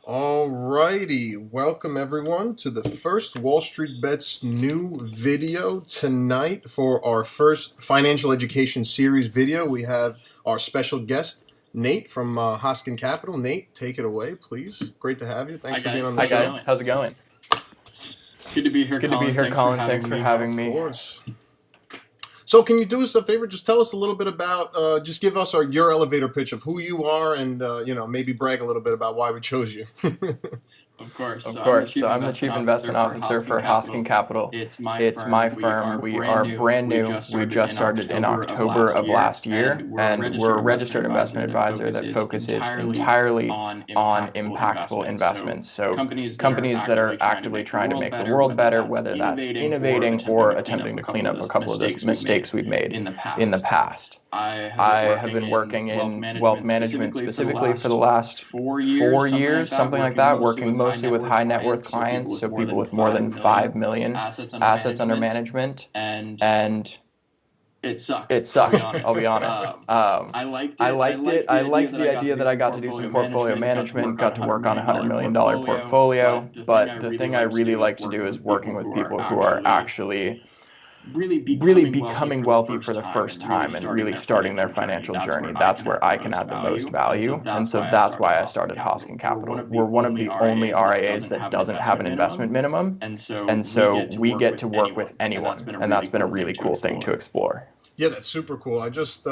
Alrighty, welcome everyone to the first Wall Street Bets new video tonight for our first financial education series video. We have our special guest, Nate from Hoskin Capital. Nate, take it away, please. Great to have you. Thanks for being on the show. Hi guys, how's it going? Good to be here, Colin. Thanks for having me. Of course. So can you do us a favor? Just tell us a little bit about, just give us your elevator pitch of who you are and, maybe brag a little bit about why we chose you. Of course. So I'm the Chief Investment Officer for Hoskin Capital. It's my firm. We are brand new. We just started in October of last year, and we're a registered investment advisor that focuses entirely on impactful investments. So companies that are actively trying to make the world better, whether that's innovating or attempting to clean up a couple of the mistakes we've made in the past. I have been working in wealth management specifically for the last 4 years, something like that, working mostly with high net worth clients, so people with more than 5 million assets under management, and it sucked. I'll be honest. I liked it. I liked the idea that I got to do some portfolio management, got to work on a $100 million portfolio, but the thing I really like to do is working with people who are actually really becoming wealthy for the first time and really starting their financial journey. That's where I can add the most value. And so that's why I started Hoskin Capital. We're one of the only RIAs that doesn't have an investment minimum. And so we get to work with anyone. And that's been a really cool thing to explore. Yeah, that's super cool. I just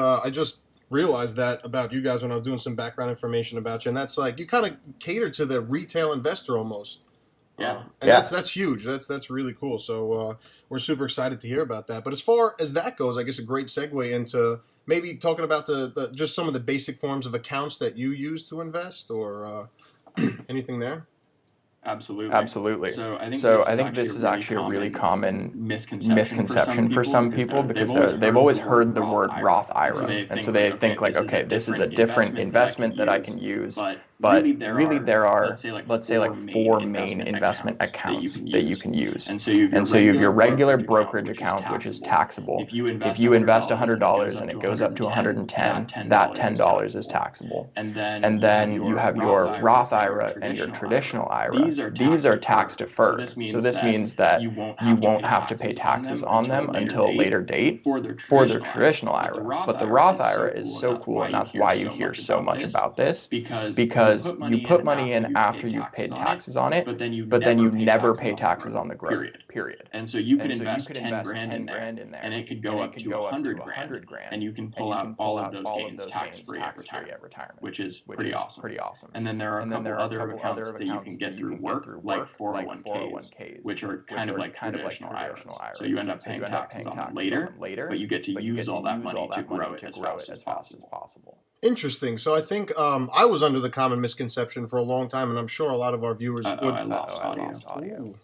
realized that about you guys when I was doing some background information about you. And that's like, you kind of cater to the retail investor almost. That's huge. That's really cool. So we're super excited to hear about that. But as far as that goes, I guess a great segue into maybe talking about the just some of the basic forms of accounts that you use to invest or anything there. Absolutely. So I think this is actually a really common misconception for some people because they've always heard the word Roth IRA, and so they think like, okay, this is a different investment that I can use. But really there are, let's say like 4 main investment accounts that you can use. And so you have your regular brokerage account, which is taxable. If you invest $100 and it goes up to $110, that $10 is taxable. And then you have your Roth IRA and your traditional IRA. These are tax deferred. So this means that you won't have to pay taxes on them until a later date for their traditional IRA. But the Roth IRA is so cool, and that's why you hear so much about this, because you put money in after you've paid taxes on it, but then you never pay taxes on the growth. Period. And so you could invest 10 grand in there, and it could go up to 100 grand, and you can pull out all of those gains tax-free at retirement, which is pretty awesome. And then there are a couple other accounts that you can get through work, like 401ks, which are kind of like traditional IRAs. So you end up paying taxes on them later, but you get to use all that money to grow it as fast as possible. Interesting. So I think I was under the common misconception for a long time, and I'm sure a lot of our viewers would. I lost audio. Ooh.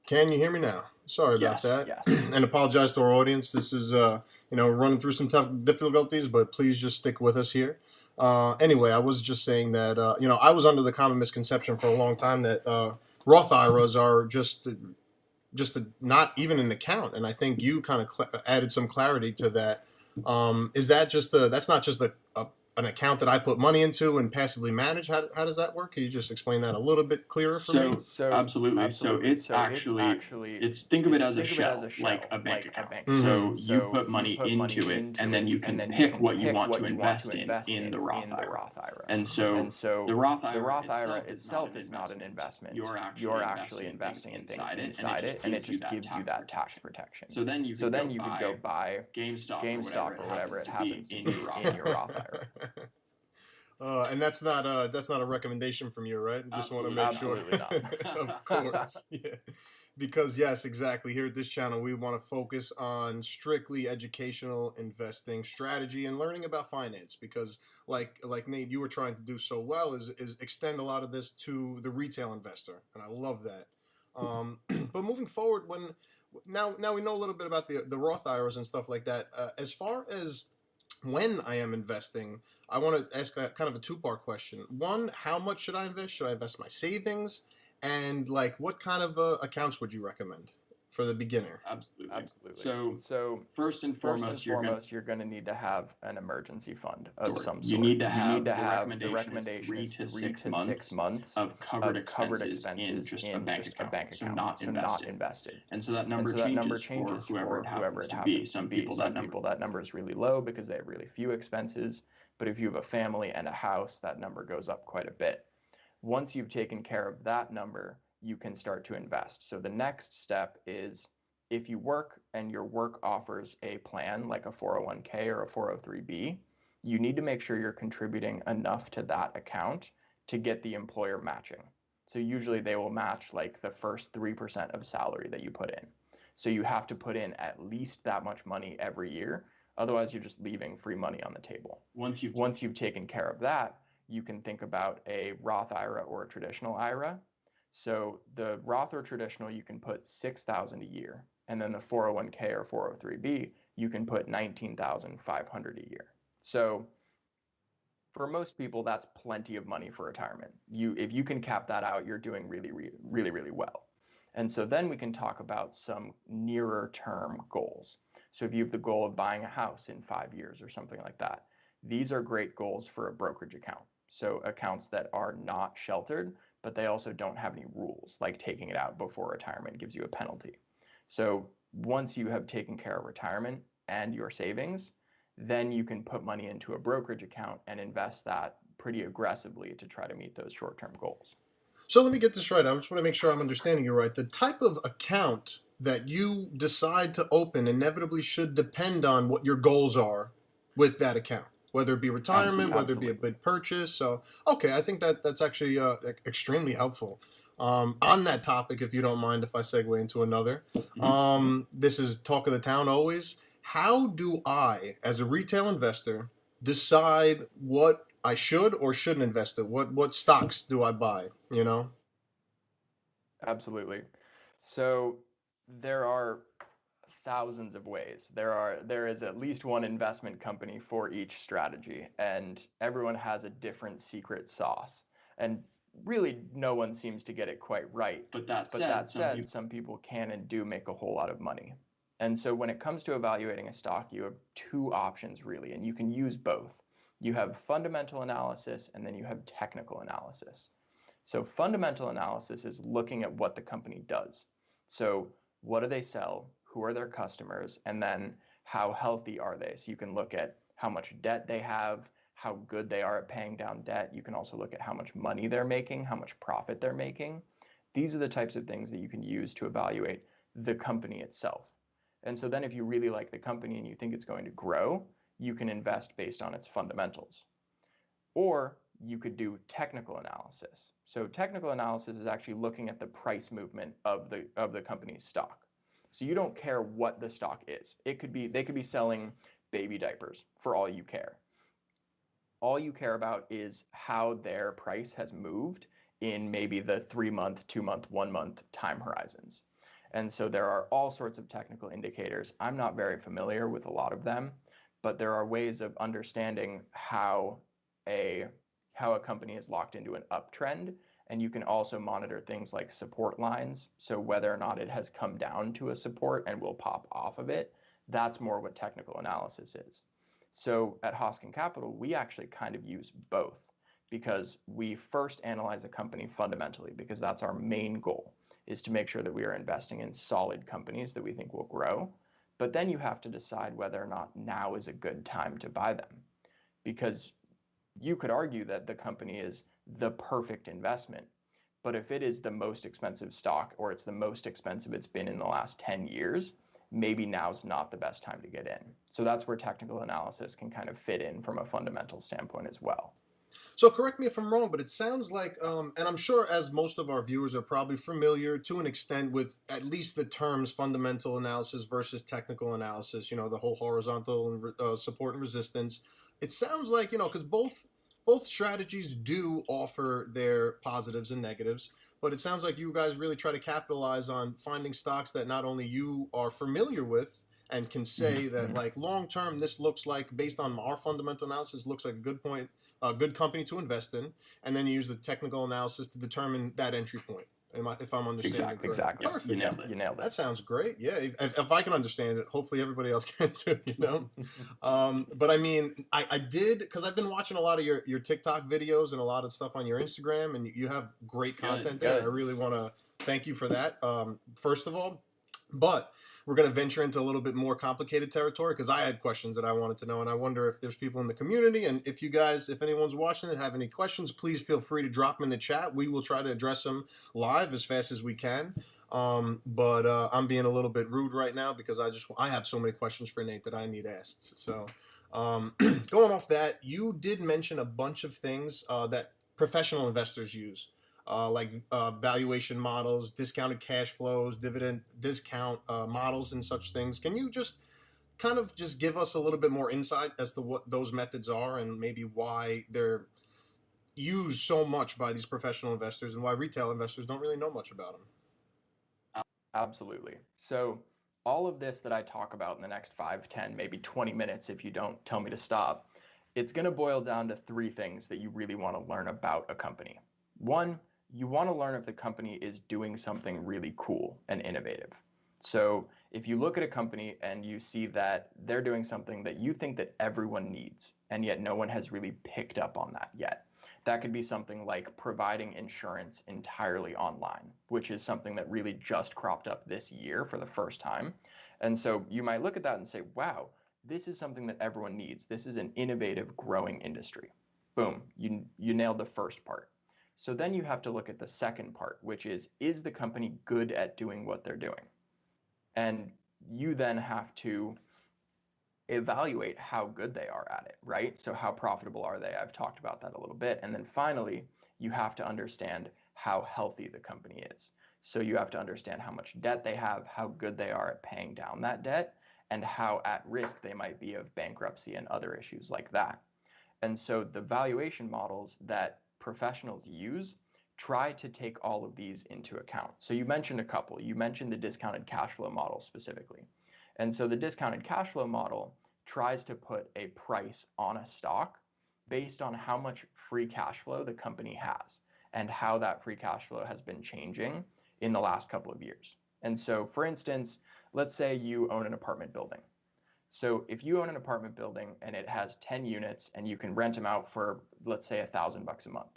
Can you hear me now? Sorry about that. Yes. And apologize to our audience. This is, running through some tough difficulties, but please just stick with us here. Anyway, I was just saying that, I was under the common misconception for a long time that Roth IRAs are just not even an account. And I think you kind of added some clarity to that. Is that just that's not just an account that I put money into and passively manage? How does that work? Can you just explain that a little bit clearer for me? Absolutely. So it's actually think of it as a shell, like a bank account. Mm-hmm. So you put money into it, and then you can pick what you want to invest in the Roth IRA. And so the Roth IRA itself is not an investment. You're actually investing in things inside it, and it just gives you that tax protection. So then you could go buy GameStop or whatever it happens in your Roth IRA. And that's not a recommendation from you, right? Just want to make sure. Of course, yeah. Because yes, exactly. Here at this channel, we want to focus on strictly educational investing strategy and learning about finance. Because, like Nate, you were trying to do so well, is extend a lot of this to the retail investor, and I love that. But moving forward, now we know a little bit about the Roth IRAs and stuff like that. As far as when I am investing, I want to ask kind of a 2-part question. One, how much should I invest? Should I invest my savings? And like, what kind of accounts would you recommend for the beginner? Absolutely. So first and foremost, you're going to need to have an emergency fund of some sort. You need to have the recommendation is 3 to 6 months of covered expenses in just a bank account, so not invested. And so that number changes for whoever it happens to be. Some people that number is really low because they have really few expenses. But if you have a family and a house, that number goes up quite a bit. Once you've taken care of that number, you can start to invest. So the next step is, if you work and your work offers a plan like a 401k or a 403b, you need to make sure you're contributing enough to that account to get the employer matching. So usually they will match like the first 3% of salary that you put in. So you have to put in at least that much money every year. Otherwise, you're just leaving free money on the table. Once you've taken care of that, you can think about a Roth IRA or a traditional IRA. So the Roth or traditional, you can put $6,000 a year. And then the 401k or 403b, you can put $19,500 a year. So for most people, that's plenty of money for retirement. If you can cap that out, you're doing really, really, really well. And so then we can talk about some nearer term goals. So if you have the goal of buying a house in 5 years or something like that, these are great goals for a brokerage account. So accounts that are not sheltered, but they also don't have any rules, like taking it out before retirement gives you a penalty. So once you have taken care of retirement and your savings, then you can put money into a brokerage account and invest that pretty aggressively to try to meet those short-term goals. So let me get this right. I just want to make sure I'm understanding you right. The type of account that you decide to open inevitably should depend on what your goals are with that account, whether it be retirement, whether it be a big purchase. So, okay, I think that's actually extremely helpful. On that topic, if you don't mind if I segue into another, this is talk of the town always. How do I, as a retail investor, decide what I should or shouldn't invest in? What stocks do I buy, you know? Absolutely. So there are thousands of ways. There is at least one investment company for each strategy, and everyone has a different secret sauce. And really, no one seems to get it quite right. But that said, some people can and do make a whole lot of money. And so when it comes to evaluating a stock, you have two options really, and you can use both. You have fundamental analysis, and then you have technical analysis. So fundamental analysis is looking at what the company does. So what do they sell? Who are their customers? And then how healthy are they? So you can look at how much debt they have, how good they are at paying down debt. You can also look at how much money they're making, how much profit they're making. These are the types of things that you can use to evaluate the company itself. And so then if you really like the company and you think it's going to grow, you can invest based on its fundamentals. Or you could do technical analysis. So technical analysis is actually looking at the price movement of the company's stock. So you don't care what the stock is. They could be selling baby diapers for all you care. All you care about is how their price has moved in maybe the 3-month, 2-month, 1-month time horizons. And so there are all sorts of technical indicators. I'm not very familiar with a lot of them, but there are ways of understanding how a company is locked into an uptrend. And you can also monitor things like support lines. So whether or not it has come down to a support and will pop off of it, that's more what technical analysis is. So at Hoskin Capital, we actually kind of use both, because we first analyze a company fundamentally, because that's our main goal, is to make sure that we are investing in solid companies that we think will grow. But then you have to decide whether or not now is a good time to buy them, because you could argue that the company is the perfect investment. But if it is the most expensive stock, or it's the most expensive it's been in the last 10 years, maybe now's not the best time to get in. So that's where technical analysis can kind of fit in from a fundamental standpoint as well. So correct me if I'm wrong, but it sounds like, and I'm sure as most of our viewers are probably familiar to an extent with at least the terms fundamental analysis versus technical analysis, you know, the whole horizontal and support and resistance. It sounds like, you know, because both strategies do offer their positives and negatives, but it sounds like you guys really try to capitalize on finding stocks that not only you are familiar with and can say that, like, long term, this looks like, based on our fundamental analysis, looks like a good company to invest in, and then you use the technical analysis to determine that entry point. If I'm understanding correctly? Exactly. Perfect. You nailed it. You nailed it. That sounds great. Yeah, if I can understand it, hopefully everybody else can too. But I mean, I did, because I've been watching a lot of your TikTok videos and a lot of stuff on your Instagram, and you have great content there. And I really want to thank you for that. First of all, but we're going to venture into a little bit more complicated territory, because I had questions that I wanted to know, and I wonder if there's people in the community, and if you guys, if anyone's watching it, have any questions, please feel free to drop them in the chat. We will try to address them live as fast as we can. But I'm being a little bit rude right now, because I have so many questions for Nate that I need asked. So going off that, you did mention a bunch of things that professional investors use. Like valuation models, discounted cash flows, dividend discount models, and such things. Can you just kind of just give us a little bit more insight as to what those methods are, and maybe why they're used so much by these professional investors, and why retail investors don't really know much about them? Absolutely. So all of this that I talk about in the next 5, 10, maybe 20 minutes, if you don't tell me to stop, it's going to boil down to 3 things that you really want to learn about a company. 1, you want to learn if the company is doing something really cool and innovative. So if you look at a company and you see that they're doing something that you think that everyone needs, and yet no one has really picked up on that yet. That could be something like providing insurance entirely online, which is something that really just cropped up this year for the first time. And so you might look at that and say, wow, this is something that everyone needs. This is an innovative, growing industry. Boom, you nailed the first part. So then you have to look at the second part, which is the company good at doing what they're doing? And you then have to evaluate how good they are at it, right? So how profitable are they? I've talked about that a little bit. And then finally, you have to understand how healthy the company is. So you have to understand how much debt they have, how good they are at paying down that debt, and how at risk they might be of bankruptcy and other issues like that. And so the valuation models that professionals use try to take all of these into account. So you mentioned a couple. You mentioned the discounted cash flow model specifically. And so the discounted cash flow model tries to put a price on a stock based on how much free cash flow the company has and how that free cash flow has been changing in the last couple of years. And so, for instance, let's say you own an apartment building. So if you own an apartment building and it has 10 units and you can rent them out for, let's say, $1,000 a month,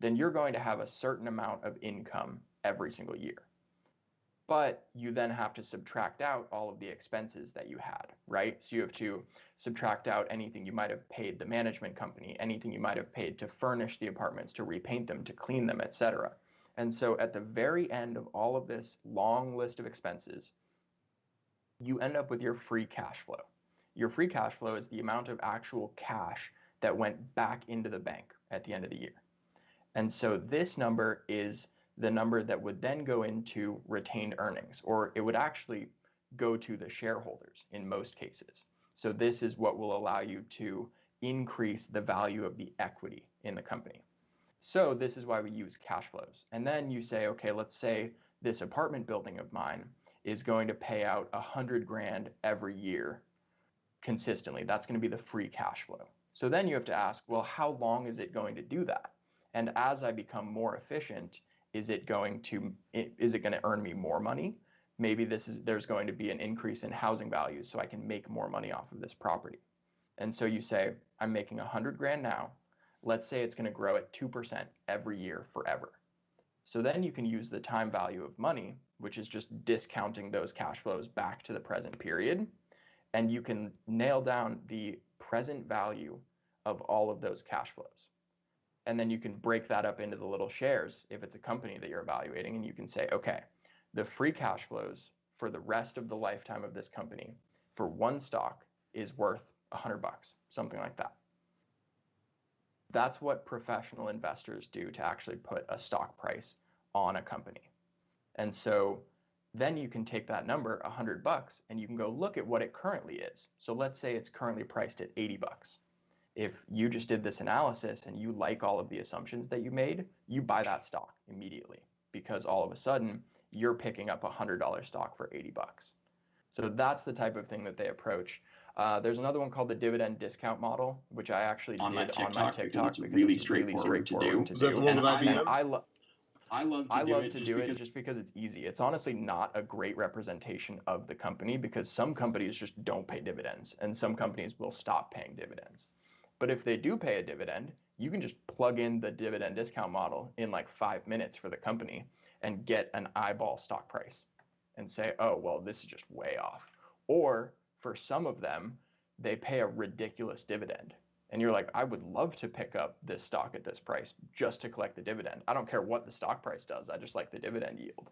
then you're going to have a certain amount of income every single year. But you then have to subtract out all of the expenses that you had, right? So you have to subtract out anything you might have paid the management company, anything you might have paid to furnish the apartments, to repaint them, to clean them, etc. And so at the very end of all of this long list of expenses, you end up with your free cash flow. Your free cash flow is the amount of actual cash that went back into the bank at the end of the year. And so this number is the number that would then go into retained earnings, or it would actually go to the shareholders in most cases. So this is what will allow you to increase the value of the equity in the company. So this is why we use cash flows. And then you say, okay, let's say this apartment building of mine is going to pay out 100 grand every year consistently. That's going to be the free cash flow. So then you have to ask, well, how long is it going to do that? And as I become more efficient, is it going to earn me more money? Maybe there's going to be an increase in housing values, so I can make more money off of this property. And so you say, I'm making 100 grand now. Let's say it's going to grow at 2% every year forever. So then you can use the time value of money, which is just discounting those cash flows back to the present period, and you can nail down the present value of all of those cash flows. And then you can break that up into the little shares if it's a company that you're evaluating, and you can say, okay, the free cash flows for the rest of the lifetime of this company for one stock is worth $100, something like that. That's what professional investors do to actually put a stock price on a company. And so then you can take that number, $100, and you can go look at what it currently is. So let's say it's currently priced at $80. If you just did this analysis and you like all of the assumptions that you made, you buy that stock immediately, because all of a sudden you're picking up a $100 stock for $80. So that's the type of thing that they approach. There's another one called the dividend discount model, which I actually did on my TikTok, because it's really straightforward to do. Is that the one with IBM? I love I to do love it to just do it because just because it's easy. It's honestly not a great representation of the company because some companies just don't pay dividends and some companies will stop paying dividends. But if they do pay a dividend, you can just plug in the dividend discount model in like 5 minutes for the company and get an eyeball stock price and say, oh, well, this is just way off. Or for some of them, they pay a ridiculous dividend. And you're like, I would love to pick up this stock at this price just to collect the dividend. I don't care what the stock price does. I just like the dividend yield.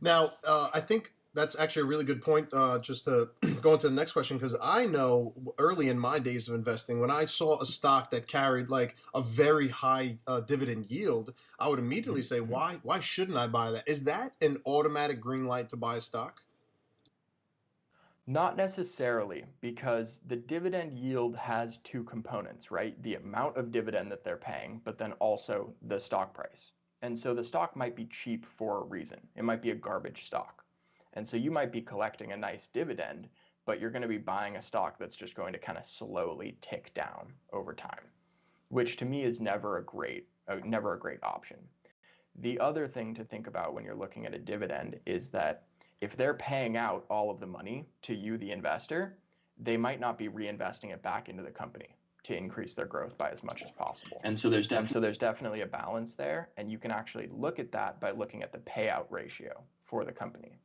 Now, I think that's actually a really good point. Just to go into the next question, because I know early in my days of investing, when I saw a stock that carried like a very high dividend yield, I would immediately say, why shouldn't I buy that? Is that an automatic green light to buy a stock? Not necessarily, because the dividend yield has two components, right? The amount of dividend that they're paying, but then also the stock price. And so the stock might be cheap for a reason. It might be a garbage stock. And so you might be collecting a nice dividend, but you're going to be buying a stock that's just going to kind of slowly tick down over time, which to me is never a great option. The other thing to think about when you're looking at a dividend is that if they're paying out all of the money to you, the investor, they might not be reinvesting it back into the company to increase their growth by as much as possible. And so there's definitely a balance there. And you can actually look at that by looking at the payout ratio for the company.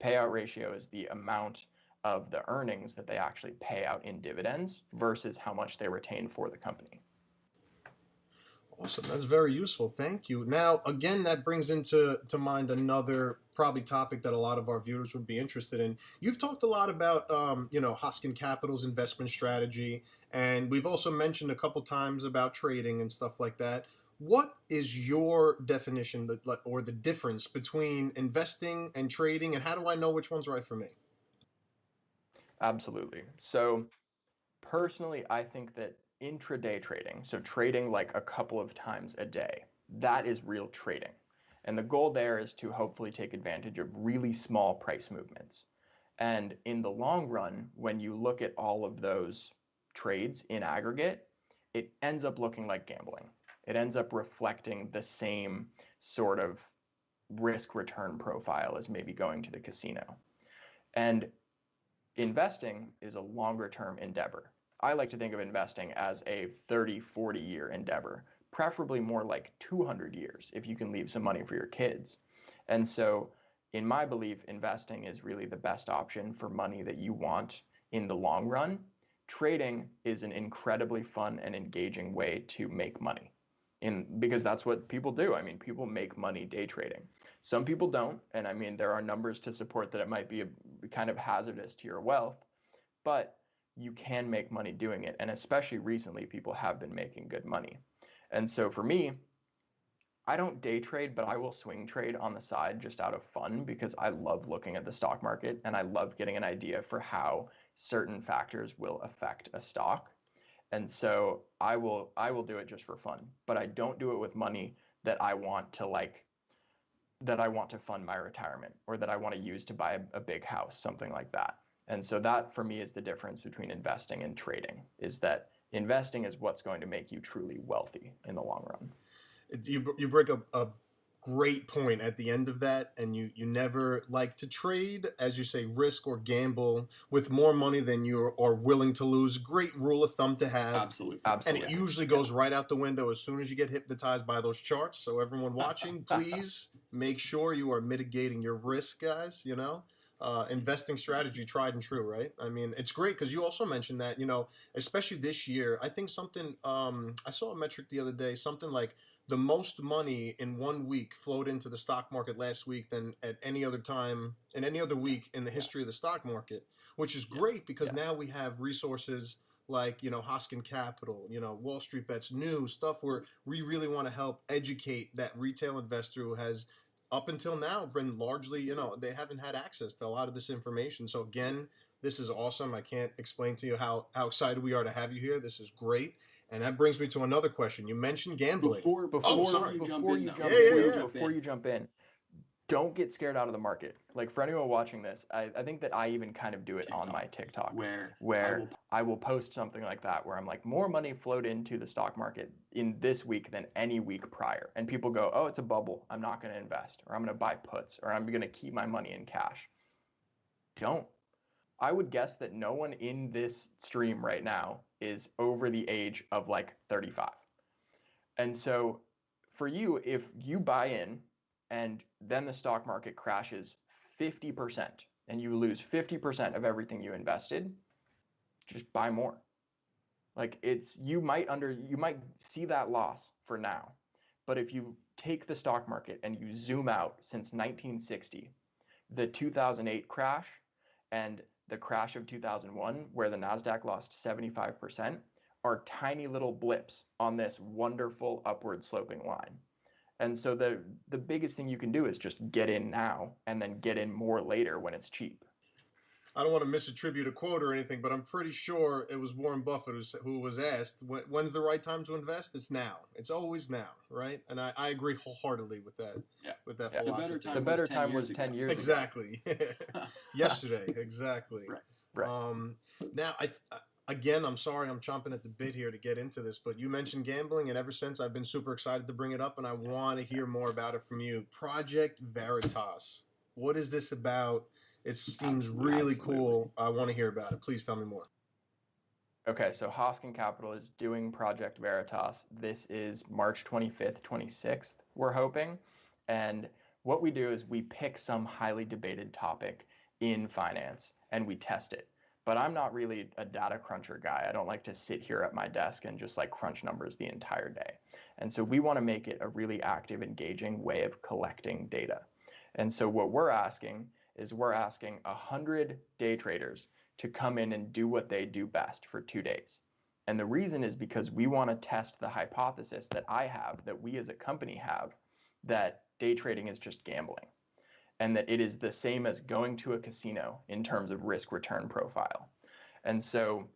Payout ratio is the amount of the earnings that they actually pay out in dividends versus how much they retain for the company. Awesome. That's very useful. Thank you. Now, again, that brings into mind another probably topic that a lot of our viewers would be interested in. You've talked a lot about, Hoskin Capital's investment strategy, and we've also mentioned a couple times about trading and stuff like that. What is your definition or the difference between investing and trading, and how do I know which one's right for me? Absolutely. So personally, I think that intraday trading, so trading like a couple of times a day, that is real trading. And the goal there is to hopefully take advantage of really small price movements. And in the long run, when you look at all of those trades in aggregate, it ends up looking like gambling. It ends up reflecting the same sort of risk return profile as maybe going to the casino. And investing is a longer term endeavor. I like to think of investing as a 30, 40 year endeavor, preferably more like 200 years if you can leave some money for your kids. And so, in my belief, investing is really the best option for money that you want in the long run. Trading is an incredibly fun and engaging way to make money. Because that's what people do. I mean, people make money day trading. Some people don't, and I mean, there are numbers to support that it might be kind of hazardous to your wealth, but you can make money doing it. And especially recently, people have been making good money. And so for me, I don't day trade, but I will swing trade on the side just out of fun because I love looking at the stock market and I love getting an idea for how certain factors will affect a stock. And so I will do it just for fun, but I don't do it with money that I want to fund my retirement or that I want to use to buy a big house, something like that. And so that for me is the difference between investing and trading, is that investing is what's going to make you truly wealthy in the long run. You bring up a great point at the end of that, and you never like to trade, as you say, risk or gamble with more money than you are willing to lose. Great rule of thumb to have. Absolutely. And it usually goes right out the window as soon as you get hypnotized by those charts. So everyone watching, please make sure you are mitigating your risk, guys. Investing strategy, tried and true, right? I mean, it's great because you also mentioned that, especially this year, I think something, I saw a metric the other day, something like the most money in 1 week flowed into the stock market last week than at any other time in any other week in the history of the stock market, which is great because now we have resources like, Hoskin Capital, WSBN stuff where we really want to help educate that retail investor who has up until now been largely, they haven't had access to a lot of this information. So again, this is awesome. I can't explain to you how excited we are to have you here. This is great. And that brings me to another question. You mentioned gambling. Before you jump in, don't get scared out of the market. Like for anyone watching this, I think that I even kind of do it on my TikTok where I will post something like that where I'm like, more money flowed into the stock market in this week than any week prior. And people go, oh, it's a bubble. I'm not going to invest, or I'm going to buy puts, or I'm going to keep my money in cash. Don't. I would guess that no one in this stream right now is over the age of like 35. And so for you, if you buy in and then the stock market crashes 50% and you lose 50% of everything you invested, just buy more. Like you might see that loss for now. But if you take the stock market and you zoom out since 1960, the 2008 crash and the crash of 2001, where the NASDAQ lost 75%, are tiny little blips on this wonderful upward sloping line. And so the biggest thing you can do is just get in now and then get in more later when it's cheap. I don't want to misattribute a quote or anything, but I'm pretty sure it was Warren Buffett who was asked, when's the right time to invest? It's now. It's always now, right? And I agree wholeheartedly with that. Yeah. With that philosophy. The better time was 10 years exactly. ago. Exactly. Yesterday. Exactly. Right. Now, again, I'm sorry I'm chomping at the bit here to get into this, but you mentioned gambling, and ever since I've been super excited to bring it up, and I want to hear more about it from you. Project Veritas. What is this about? It seems really cool. I want to hear about it. Please tell me more. Okay, so Hoskin Capital is doing Project Veritas. This is March 25th, 26th, we're hoping. And what we do is we pick some highly debated topic in finance and we test it. But I'm not really a data cruncher guy. I don't like to sit here at my desk and just like crunch numbers the entire day. And so we want to make it a really active, engaging way of collecting data. And so what we're asking 100 day traders to come in and do what they do best for 2 days. And the reason is because we want to test the hypothesis that I have, that we as a company have, that day trading is just gambling and that it is the same as going to a casino in terms of risk return profile. And so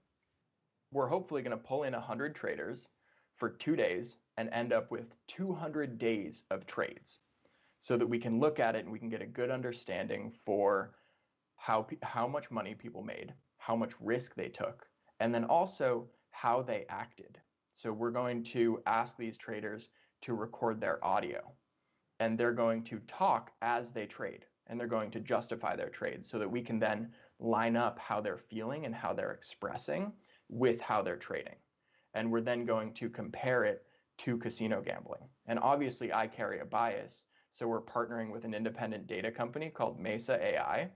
we're hopefully going to pull in 100 traders for 2 days and end up with 200 days of trades, so that we can look at it and we can get a good understanding for how much money people made, how much risk they took, and then also how they acted. So we're going to ask these traders to record their audio, and they're going to talk as they trade, and they're going to justify their trades so that we can then line up how they're feeling and how they're expressing with how they're trading. And we're then going to compare it to casino gambling. And obviously I carry a bias, so we're partnering with an independent data company called Mesa AI,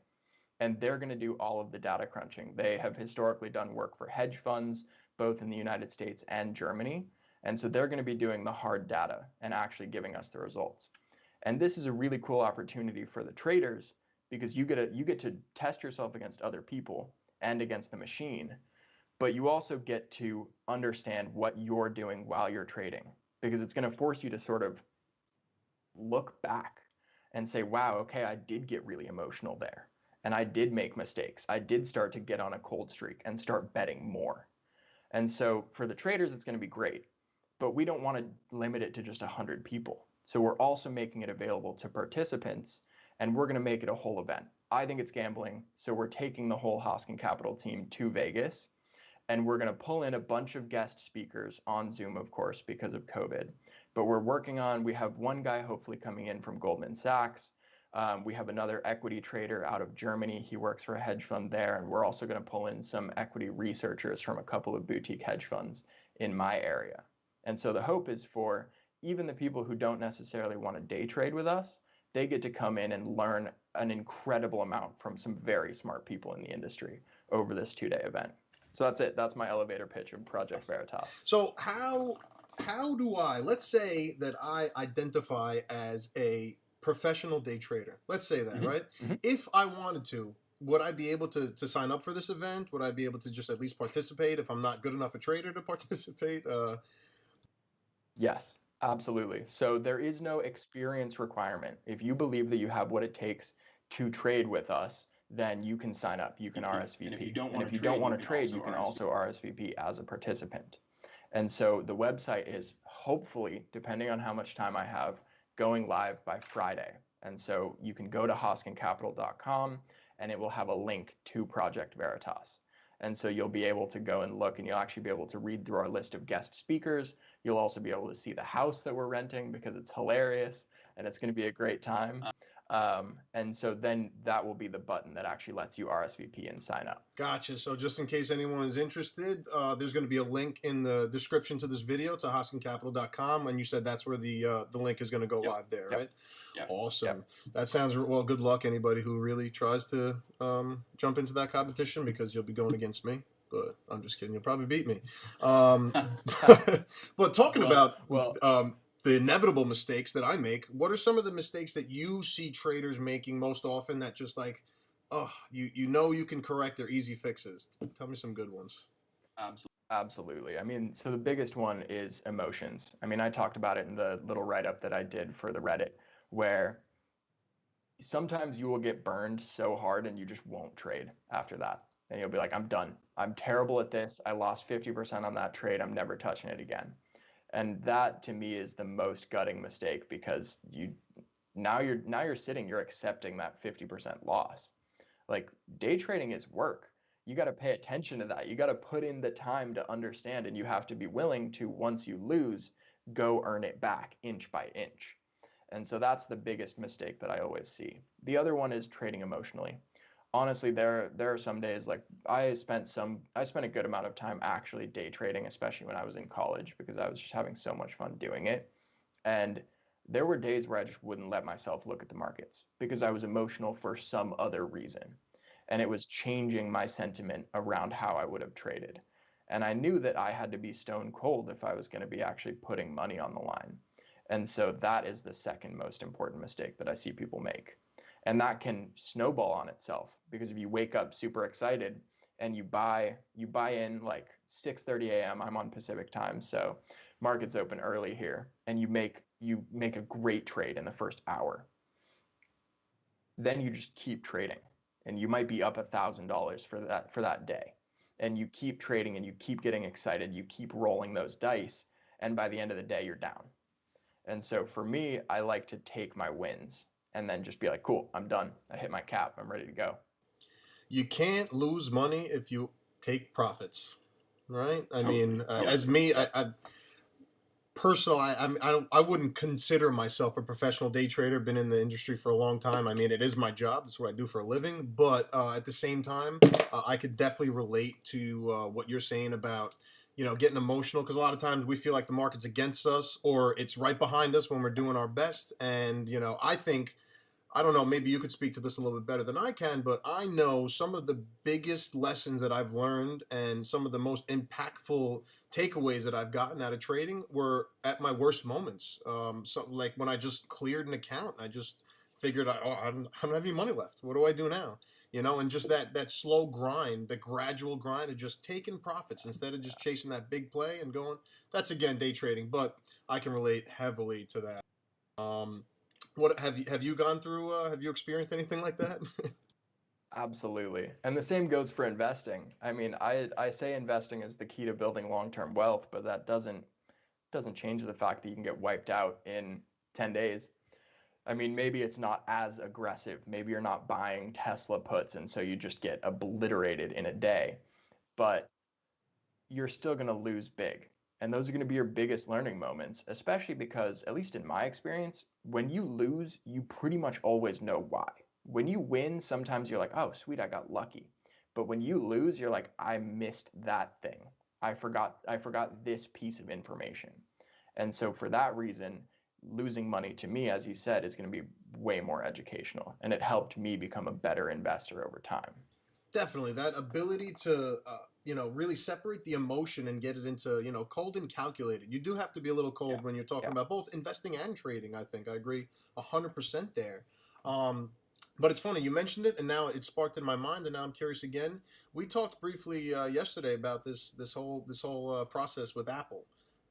and they're going to do all of the data crunching. They have historically done work for hedge funds, both in the United States and Germany. And so they're going to be doing the hard data and actually giving us the results. And this is a really cool opportunity for the traders because you get to test yourself against other people and against the machine, but you also get to understand what you're doing while you're trading, because it's going to force you to sort of look back and say, wow, okay, I did get really emotional there. And I did make mistakes. I did start to get on a cold streak and start betting more. And so for the traders, it's going to be great, but we don't want to limit it to just 100 people. So we're also making it available to participants, and we're going to make it a whole event. I think it's gambling, so we're taking the whole Hoskin Capital team to Vegas, and we're going to pull in a bunch of guest speakers on Zoom, of course, because of COVID. But we have one guy hopefully coming in from Goldman Sachs. We have another equity trader out of Germany. He works for a hedge fund there. And we're also going to pull in some equity researchers from a couple of boutique hedge funds in my area. And so the hope is for even the people who don't necessarily want to day trade with us, they get to come in and learn an incredible amount from some very smart people in the industry over this 2-day event. So that's it. That's my elevator pitch of Project Veritas. So how do let's say that I identify as a professional day trader. Let's say that, right? Mm-hmm. If I wanted to, would I be able to sign up for this event? Would I be able to just at least participate if I'm not good enough a trader to participate? Yes, absolutely. So there is no experience requirement. If you believe that you have what it takes to trade with us, then you can sign up. You can RSVP. And if you don't want to trade, you can also RSVP as a participant. And so the website is hopefully, depending on how much time I have, going live by Friday. And so you can go to hoskincapital.com and it will have a link to Project Veritas. And so you'll be able to go and look, and you'll actually be able to read through our list of guest speakers. You'll also be able to see the house that we're renting, because it's hilarious and it's going to be a great time. And so then that will be the button that actually lets you RSVP and sign up. Gotcha. So just in case anyone is interested, there's going to be a link in the description to this video to hoskincapital.com, and you said that's where the link is going to go live there, right? Yep. Awesome. That sounds well. Good luck anybody who really tries to jump into that competition, because you'll be going against me. But I'm just kidding. You'll probably beat me. But talking about the inevitable mistakes that I make, what are some of the mistakes that you see traders making most often that just like, oh, you know you can correct, their easy fixes? Tell me some good ones. Absolutely. I mean, so the biggest one is emotions. I mean, I talked about it in the little write-up that I did for the Reddit, where sometimes you will get burned so hard and you just won't trade after that. And you'll be like, I'm done. I'm terrible at this. I lost 50% on that trade. I'm never touching it again. And that to me is the most gutting mistake, because now you're sitting, you're accepting that 50% loss. Like, day trading is work. You got to pay attention to that. You got to put in the time to understand, and you have to be willing to, once you lose, go earn it back inch by inch. And so that's the biggest mistake that I always see. The other one is trading emotionally. Honestly, there are some days, like I spent a good amount of time actually day trading, especially when I was in college, because I was just having so much fun doing it. And there were days where I just wouldn't let myself look at the markets because I was emotional for some other reason. And it was changing my sentiment around how I would have traded. And I knew that I had to be stone cold if I was going to be actually putting money on the line. And so that is the second most important mistake that I see people make. And that can snowball on itself, because if you wake up super excited and you buy in like 6:30 a.m. I'm on Pacific time, so markets open early here, and you make a great trade in the first hour. Then you just keep trading, and you might be up $1,000 for that day. And you keep trading and you keep getting excited, you keep rolling those dice, and by the end of the day you're down. And so for me, I like to take my wins and then just be like, cool, I'm done. I hit my cap. I'm ready to go. You can't lose money if you take profits, right? I mean, as me, I personally, I wouldn't consider myself a professional day trader. Been in the industry for a long time. I mean, it is my job. It's what I do for a living. But at the same time, I could definitely relate to what you're saying about, getting emotional, because a lot of times we feel like the market's against us, or it's right behind us when we're doing our best. And, I don't know, maybe you could speak to this a little bit better than I can, but I know some of the biggest lessons that I've learned and some of the most impactful takeaways that I've gotten out of trading were at my worst moments. So like when I just cleared an account, I just figured, I don't have any money left. What do I do now? And just that slow grind, the gradual grind of just taking profits instead of just chasing that big play and going. That's again day trading, but I can relate heavily to that. What have you gone through? Have you experienced anything like that? Absolutely. And the same goes for investing. I mean, I say investing is the key to building long-term wealth, but that doesn't change the fact that you can get wiped out in 10 days. I mean, maybe it's not as aggressive. Maybe you're not buying Tesla puts, and so you just get obliterated in a day. But you're still going to lose big. And those are going to be your biggest learning moments, especially because, at least in my experience, when you lose, you pretty much always know why. When you win, sometimes you're like, oh, sweet, I got lucky. But when you lose, you're like, I missed that thing. I forgot this piece of information. And so for that reason, losing money to me, as you said, is going to be way more educational. And it helped me become a better investor over time. Definitely. That ability to, really separate the emotion and get it into, cold and calculated. You do have to be a little cold when you're talking about both investing and trading, I think. I agree 100% there. But it's funny, you mentioned it, and now it sparked in my mind, and now I'm curious again. We talked briefly yesterday about this whole process with Apple.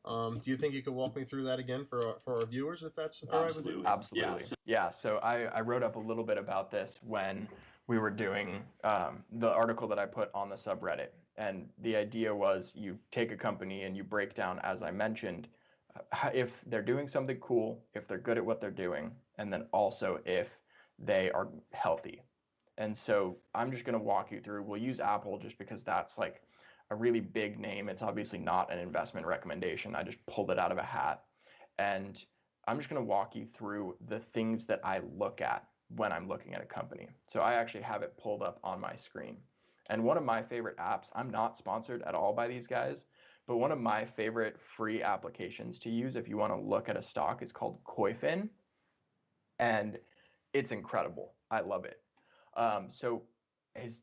Do you think you could walk me through that again for our viewers, if that's all right with you? Absolutely. Yeah. So I wrote up a little bit about this when we were doing the article that I put on the subreddit. And the idea was you take a company and you break down, as I mentioned, if they're doing something cool, if they're good at what they're doing, and then also if they are healthy. And so I'm just going to walk you through. We'll use Apple just because that's like a really big name. It's obviously not an investment recommendation. I just pulled it out of a hat. And I'm just going to walk you through the things that I look at when I'm looking at a company. So I actually have it pulled up on my screen. And one of my favorite apps, I'm not sponsored at all by these guys, but one of my favorite free applications to use if you want to look at a stock is called Koifin. And it's incredible. I love it. So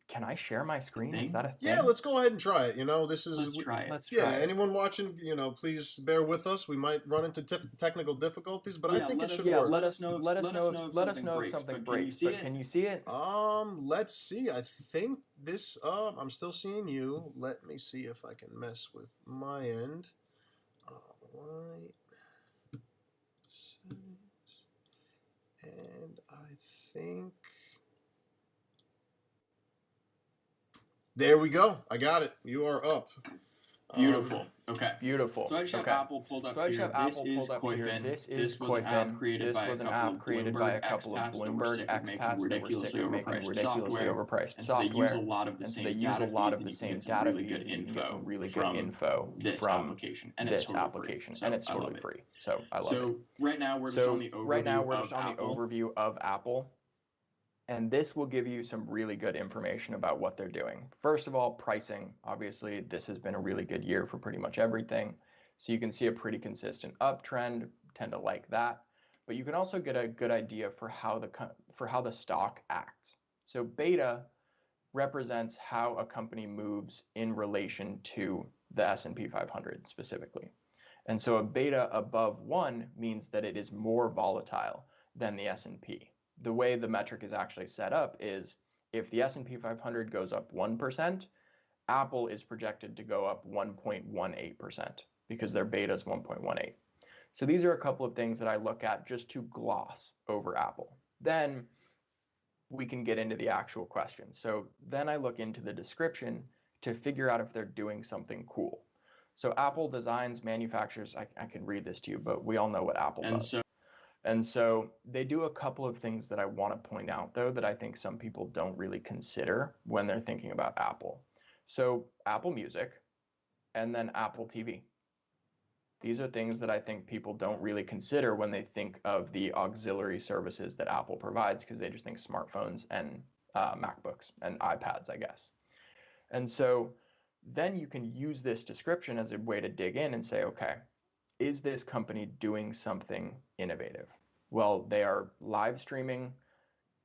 can I share my screen? Is that a thing? Yeah, let's go ahead and try it. Let's try it. Let's try it. Anyone watching, please bear with us. We might run into technical difficulties, but I think it should work. Let us know if something breaks. But can you see it? Let's see. I think this. I'm still seeing you. Let me see if I can mess with my end. All right. And I think. There we go. I got it. You are up. Beautiful. Okay. Beautiful. So I just have Apple pulled up here. This is Koifin. This was an app created by a couple of Bloomberg expats that were ridiculously overpriced software. And so they use a lot of the same data feeds, and you can get some really good info from this application. And it's totally free. So I love it. So right now we're just on the overview of Apple. And this will give you some really good information about what they're doing. First of all, pricing. Obviously, this has been a really good year for pretty much everything. So you can see a pretty consistent uptrend, tend to like that. But you can also get a good idea for how the stock acts. So beta represents how a company moves in relation to the S&P 500 specifically. And so a beta above 1 means that it is more volatile than the S&P. The way the metric is actually set up is if the S&P 500 goes up 1%, Apple is projected to go up 1.18% because their beta is 1.18. So these are a couple of things that I look at just to gloss over Apple. Then we can get into the actual questions. So then I look into the description to figure out if they're doing something cool. So Apple designs, manufactures, I can read this to you, but we all know what Apple does. And so they do a couple of things that I want to point out, though, that I think some people don't really consider when they're thinking about Apple. So Apple Music and then Apple TV. These are things that I think people don't really consider when they think of the auxiliary services that Apple provides, because they just think smartphones and MacBooks and iPads, I guess. And so then you can use this description as a way to dig in and say, okay, is this company doing something innovative? Well, they are live streaming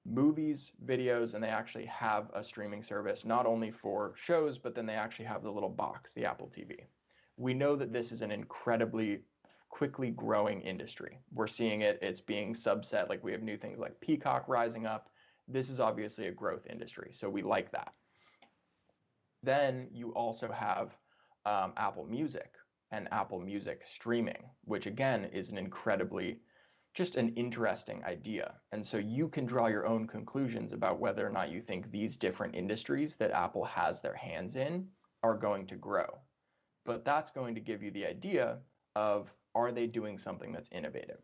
movies, videos, and they actually have a streaming service, not only for shows, but then they actually have the little box, the Apple TV. We know that this is an incredibly quickly growing industry. We're seeing it's being subset, like we have new things like Peacock rising up. This is obviously a growth industry, so we like that. Then you also have Apple Music and Apple Music streaming, which again is just an interesting idea. And so you can draw your own conclusions about whether or not you think these different industries that Apple has their hands in are going to grow. But that's going to give you the idea of, are they doing something that's innovative?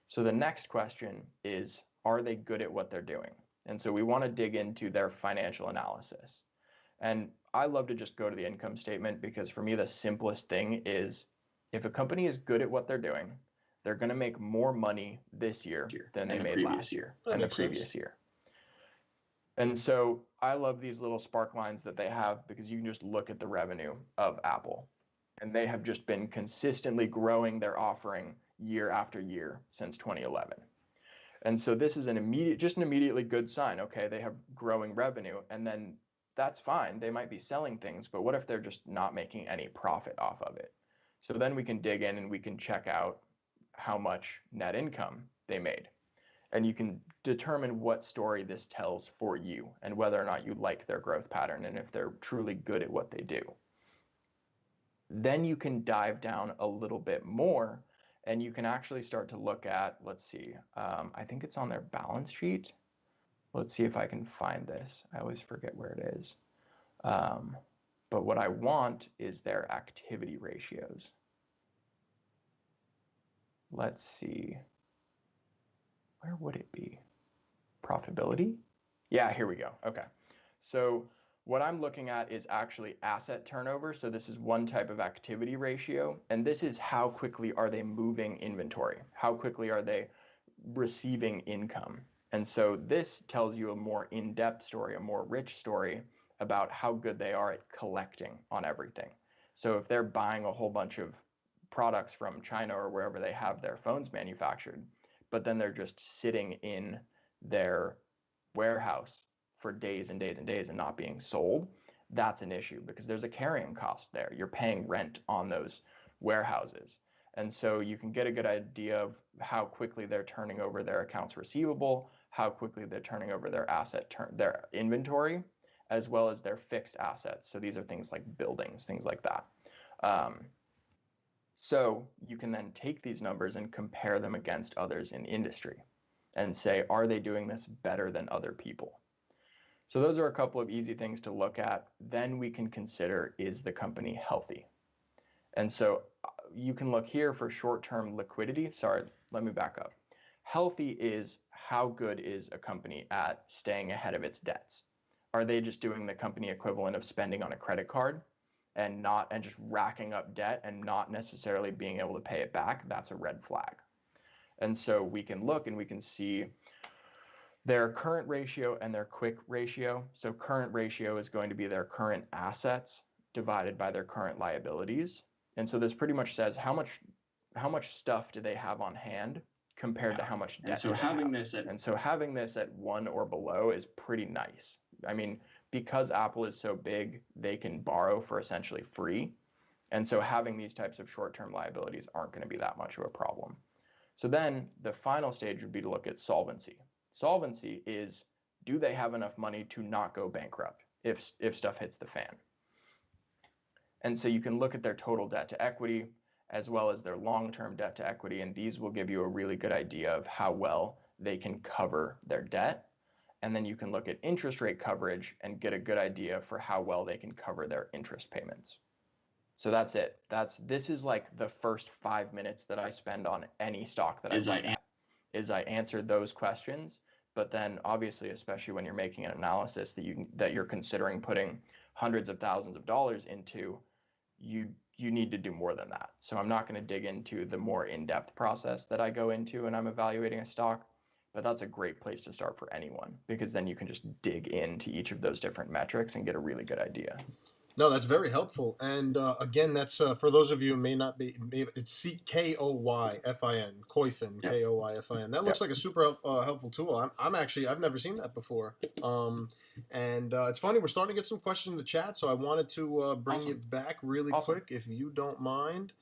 So the next question is, are they good at what they're doing? And so we want to dig into their financial analysis. And I love to just go to the income statement, because for me, the simplest thing is, if a company is good at what they're doing, they're going to make more money this year than they made last year and the previous year. And so I love these little spark lines that they have, because you can just look at the revenue of Apple, and they have just been consistently growing their offering year after year since 2011. And so this is an immediately good sign. Okay, they have growing revenue, and then that's fine. They might be selling things, but what if they're just not making any profit off of it? So then we can dig in and we can check out how much net income they made. And you can determine what story this tells for you and whether or not you like their growth pattern and if they're truly good at what they do. Then you can dive down a little bit more, and you can actually start to look at, let's see, I think it's on their balance sheet. Let's see if I can find this. I always forget where it is. But what I want is their activity ratios. let's see, where would it be? Profitability? Yeah, here we go. Okay. So what I'm looking at is actually asset turnover. So this is one type of activity ratio, and this is how quickly are they moving inventory? How quickly are they receiving income? And so this tells you a more in-depth story, a more rich story about how good they are at collecting on everything. So if they're buying a whole bunch of products from China or wherever they have their phones manufactured, but then they're just sitting in their warehouse for days and days and days and not being sold, that's an issue because there's a carrying cost there. You're paying rent on those warehouses. And so you can get a good idea of how quickly they're turning over their accounts receivable, how quickly they're turning over their their inventory, as well as their fixed assets. So these are things like buildings, things like that. So you can then take these numbers and compare them against others in the industry and say, are they doing this better than other people? So those are a couple of easy things to look at. Then we can consider, is the company healthy? And so you can look here for short-term liquidity. Sorry, let me back up. Healthy is how good is a company at staying ahead of its debts? Are they just doing the company equivalent of spending on a credit card and just racking up debt and not necessarily being able to pay it back? That's a red flag. And so we can look and we can see their current ratio and their quick ratio. So current ratio is going to be their current assets divided by their current liabilities. And so this pretty much says how much stuff do they have on hand compared to how much debt they have. And so having this at 1 or below is pretty nice. I mean, because Apple is so big, they can borrow for essentially free. And so having these types of short-term liabilities aren't going to be that much of a problem. So then the final stage would be to look at solvency. Solvency is, do they have enough money to not go bankrupt if stuff hits the fan? And so you can look at their total debt to equity as well as their long-term debt to equity, and these will give you a really good idea of how well they can cover their debt. And then you can look at interest rate coverage and get a good idea for how well they can cover their interest payments. So that's it. This is like the first 5 minutes that I spend on any stock that I look at, is I answer those questions. But then obviously, especially when you're making an analysis that you're considering putting hundreds of thousands of dollars into, you need to do more than that. So I'm not going to dig into the more in-depth process that I go into when I'm evaluating a stock, but that's a great place to start for anyone, because then you can just dig into each of those different metrics and get a really good idea. No, that's very helpful. And again, that's for those of you who may not be, it's Koyfin, Koyfin, Koyfin. That looks like a super helpful tool. I'm actually, I've never seen that before. And it's funny, we're starting to get some questions in the chat, so I wanted to bring you back really quick, if you don't mind.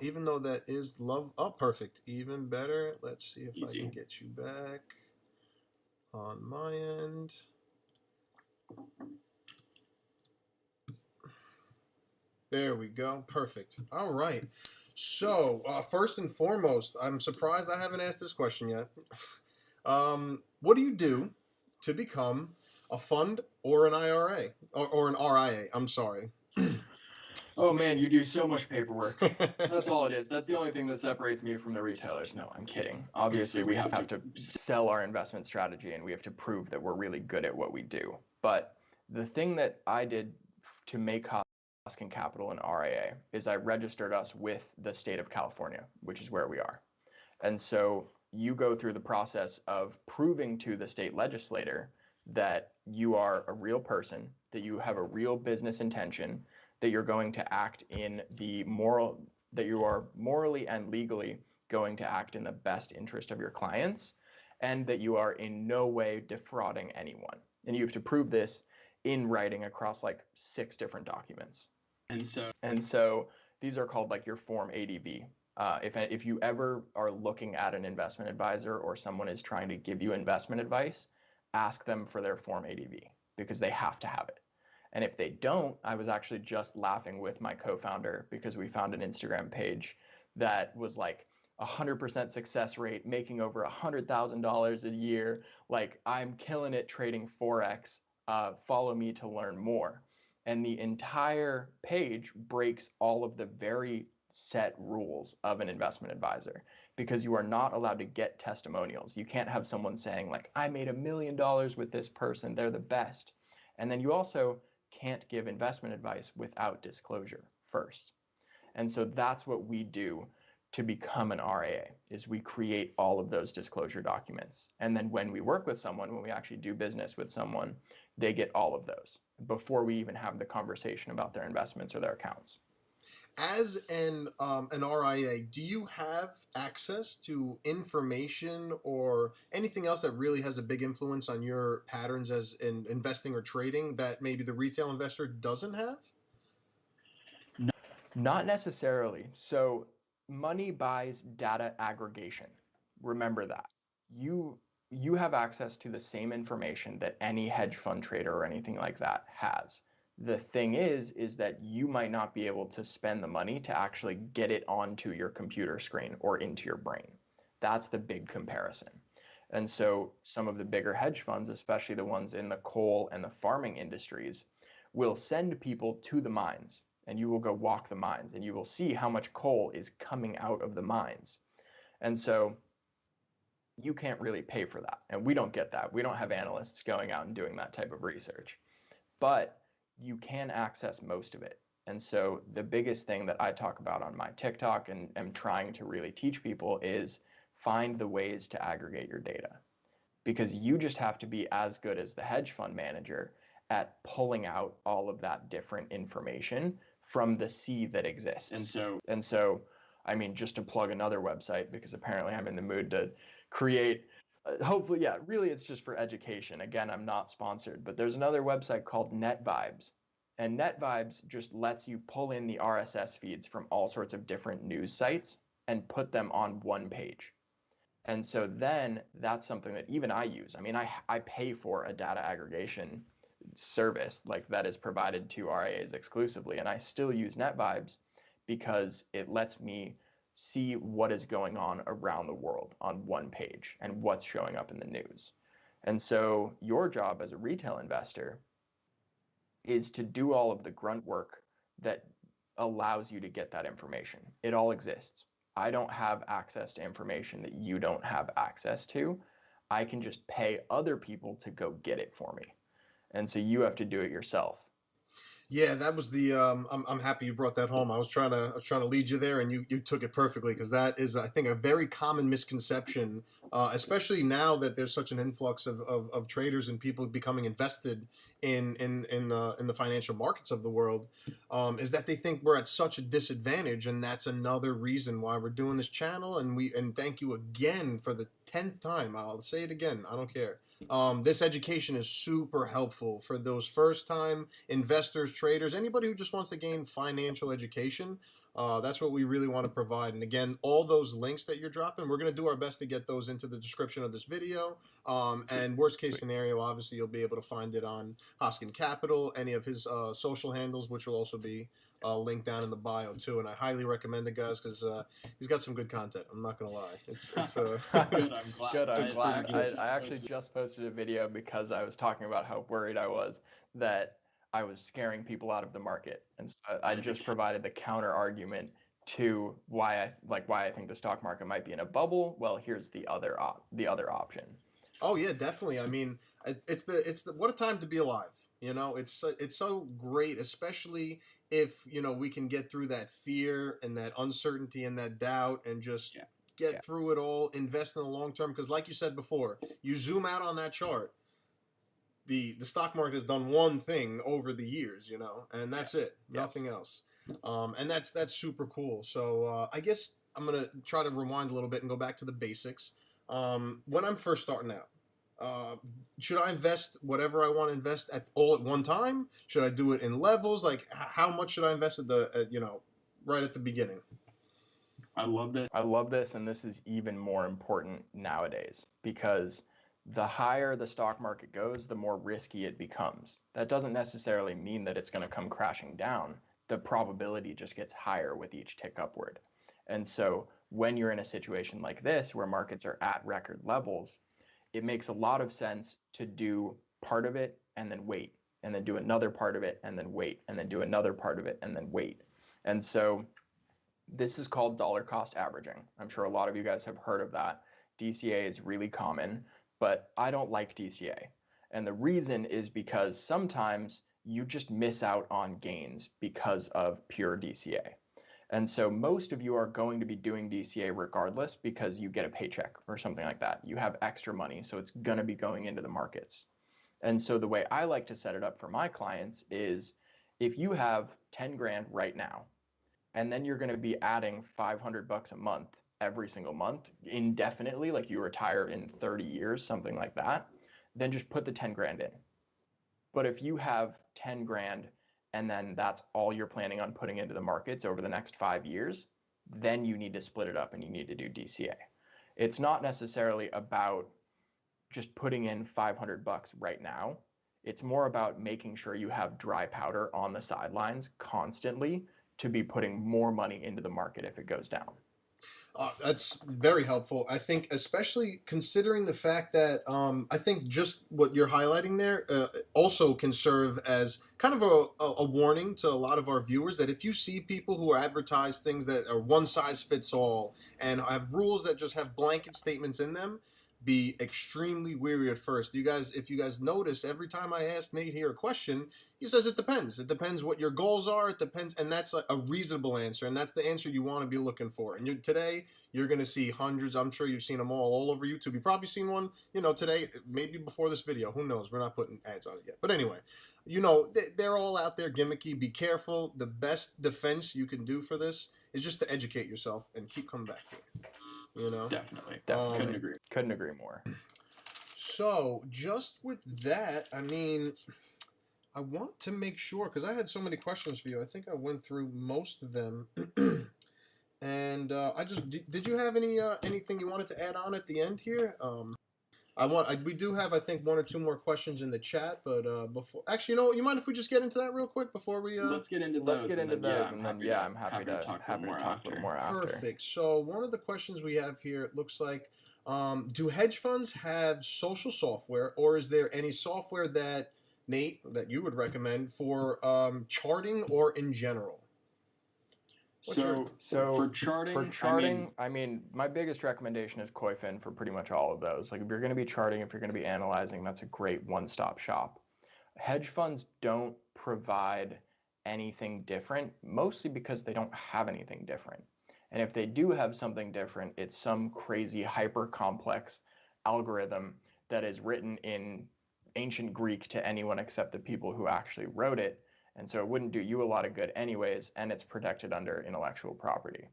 Even though that is love, oh, perfect, even better. Let's see if I can get you back on my end. There we go. Perfect. All right. So, first and foremost, I'm surprised I haven't asked this question yet. What do you do to become a fund or an IRA? Or an RIA, I'm sorry. Oh man, you do so much paperwork. That's all it is. That's the only thing that separates me from the retailers. No, I'm kidding. Obviously, we have to sell our investment strategy and we have to prove that we're really good at what we do. But the thing that I did to make Hoskin Capital an RIA is I registered us with the state of California, which is where we are. And so you go through the process of proving to the state legislator that you are a real person, that you have a real business intention, that you're going to act in that you are morally and legally going to act in the best interest of your clients, and that you are in no way defrauding anyone. And you have to prove this in writing across like 6 different documents. And so these are called like your Form ADV. If you ever are looking at an investment advisor or someone is trying to give you investment advice, ask them for their Form ADV because they have to have it. And if they don't, I was actually just laughing with my co-founder because we found an Instagram page that was like 100% success rate, making over $100,000 a year. Like, I'm killing it trading Forex. Follow me to learn more. And the entire page breaks all of the very set rules of an investment advisor, because you are not allowed to get testimonials. You can't have someone saying like, I made $1 million with this person, they're the best. And then you also can't give investment advice without disclosure first. And so that's what we do to become an RIA, is we create all of those disclosure documents. And then when we work with someone, when we actually do business with someone, they get all of those before we even have the conversation about their investments or their accounts. As an RIA, do you have access to information or anything else that really has a big influence on your patterns as in investing or trading that maybe the retail investor doesn't have? Not necessarily. So money buys data aggregation. Remember that. You have access to the same information that any hedge fund trader or anything like that has. The thing is that you might not be able to spend the money to actually get it onto your computer screen or into your brain. That's the big comparison. And so some of the bigger hedge funds, especially the ones in the coal and the farming industries, will send people to the mines, and you will go walk the mines and you will see how much coal is coming out of the mines. And so you can't really pay for that. And we don't get that. We don't have analysts going out and doing that type of research. But you can access most of it. And so the biggest thing that I talk about on my TikTok and am trying to really teach people is find the ways to aggregate your data. Because you just have to be as good as the hedge fund manager at pulling out all of that different information from the sea that exists. And so, I mean, just to plug another website, because apparently I'm in the mood to create, hopefully, yeah, really it's just for education. Again, I'm not sponsored, but there's another website called NetVibes. And NetVibes just lets you pull in the RSS feeds from all sorts of different news sites and put them on one page. And so then that's something that even I use. I mean, I pay for a data aggregation service like that is provided to RIAs exclusively, and I still use NetVibes because it lets me see what is going on around the world on one page and what's showing up in the news. And so your job as a retail investor is to do all of the grunt work that allows you to get that information. It all exists. I don't have access to information that you don't have access to. I can just pay other people to go get it for me. And so you have to do it yourself. Yeah, that was the. I'm happy you brought that home. I was trying to lead you there, and you took it perfectly, because that is, I think, a very common misconception, especially now that there's such an influx of traders and people becoming invested in the financial markets of the world, is that they think we're at such a disadvantage, and that's another reason why we're doing this channel. And thank you again for the 10th time. I'll say it again. I don't care. This education is super helpful for those first-time investors, traders, anybody who just wants to gain financial education. That's what we really want to provide. And again, all those links that you're dropping, we're going to do our best to get those into the description of this video. And worst case scenario, obviously, you'll be able to find it on Hoskin Capital, any of his social handles, which will also be linked down in the bio too. And I highly recommend it, guys, because he's got some good content. I'm not gonna lie. It's good. I'm glad. Good. I'm glad. I actually just posted a video because I was talking about how worried I was that I was scaring people out of the market, and so I just provided the counter argument to why I think the stock market might be in a bubble. Well, here's the other option. Oh yeah, definitely. I mean, it's the what a time to be alive. You know, it's so great, especially if we can get through that fear and that uncertainty and that doubt and just get through it all. Invest in the long term, because, like you said before, you zoom out on that chart. The stock market has done one thing over the years, and that's it, nothing else. And that's super cool. So I guess I'm gonna try to rewind a little bit and go back to the basics. When I'm first starting out, should I invest whatever I want to invest all at one time? Should I do it in levels? Like, how much should I invest right at the beginning? I love this, and this is even more important nowadays, because the higher the stock market goes, the more risky it becomes. That doesn't necessarily mean that it's going to come crashing down. The probability just gets higher with each tick upward. And so when you're in a situation like this, where markets are at record levels, it makes a lot of sense to do part of it and then wait, and then do another part of it and then wait, and then do another part of it and then wait. And so This is called dollar cost averaging. I'm sure a lot of you guys have heard of that. DCA is really common, but I don't like DCA. And the reason is because sometimes you just miss out on gains because of pure DCA. And so most of you are going to be doing DCA regardless because you get a paycheck or something like that. You have extra money, so it's going to be going into the markets. And so the way I like to set it up for my clients is if you have 10 grand right now, and then you're going to be adding $500 a month every single month indefinitely, like you retire in 30 years, something like that, then just put the 10 grand in. But if you have 10 grand and then that's all you're planning on putting into the markets over the next 5 years, then you need to split it up and you need to do DCA. It's not necessarily about just putting in $500 right now. It's more about making sure you have dry powder on the sidelines constantly to be putting more money into the market if it goes down. That's very helpful. I think, especially considering the fact that I think just what you're highlighting there also can serve as kind of a warning to a lot of our viewers that if you see people who advertise things that are one size fits all and have rules that just have blanket statements in them, be extremely weary at first. If you guys notice, every time I ask Nate here a question, he says it depends. It depends what your goals are. It depends, and that's a reasonable answer, and that's the answer you want to be looking for. And today you're going to see hundreds. I'm sure you've seen them all over YouTube. You've probably seen one, today, maybe before this video. Who knows? We're not putting ads on it yet. But anyway, they're all out there gimmicky. Be careful. The best defense you can do for this is just to educate yourself and keep coming back here. Definitely. Couldn't agree more. So just with that, I mean, I want to make sure, because I had so many questions for you. I think I went through most of them. And did you have anything you wanted to add on at the end here? We do have, I think, one or two more questions in the chat, but before, actually, you mind if we just get into that real quick before we? Let's get into those, and then I'm happy to talk a little more after. Perfect. So one of the questions we have here, it looks like, do hedge funds have social software, or is there any software that, Nate, that you would recommend for charting or in general? So for charting, I mean, my biggest recommendation is Koyfin for pretty much all of those. Like if you're going to be charting, if you're going to be analyzing, that's a great one-stop shop. Hedge funds don't provide anything different, mostly because they don't have anything different. And if they do have something different, it's some crazy hyper-complex algorithm that is written in ancient Greek to anyone except the people who actually wrote it. And so it wouldn't do you a lot of good anyways, and it's protected under intellectual property.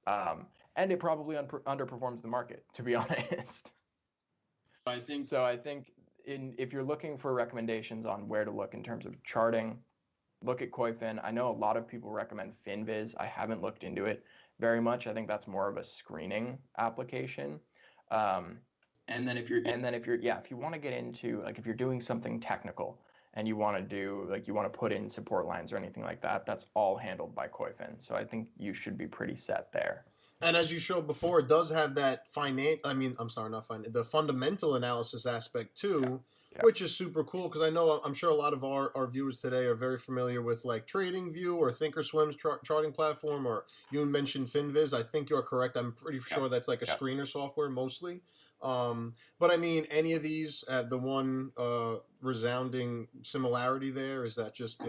And it probably underperforms the market, to be honest. I think if you're looking for recommendations on where to look in terms of charting, look at Koyfin. I know a lot of people recommend FinViz. I haven't looked into it very much. I think that's more of a screening application. And then if you want to get into, like, if you're doing something technical, and you want to put in support lines or anything like that, that's all handled by Koyfin. So I think you should be pretty set there. And as you showed before, it does have that the fundamental analysis aspect too, which is super cool, because I'm sure a lot of our viewers today are very familiar with like TradingView or Thinkorswim's charting platform, or you mentioned FinViz. I think you're correct. I'm pretty sure that's like a screener software mostly. But I mean, any of these, the one resounding similarity there is that just,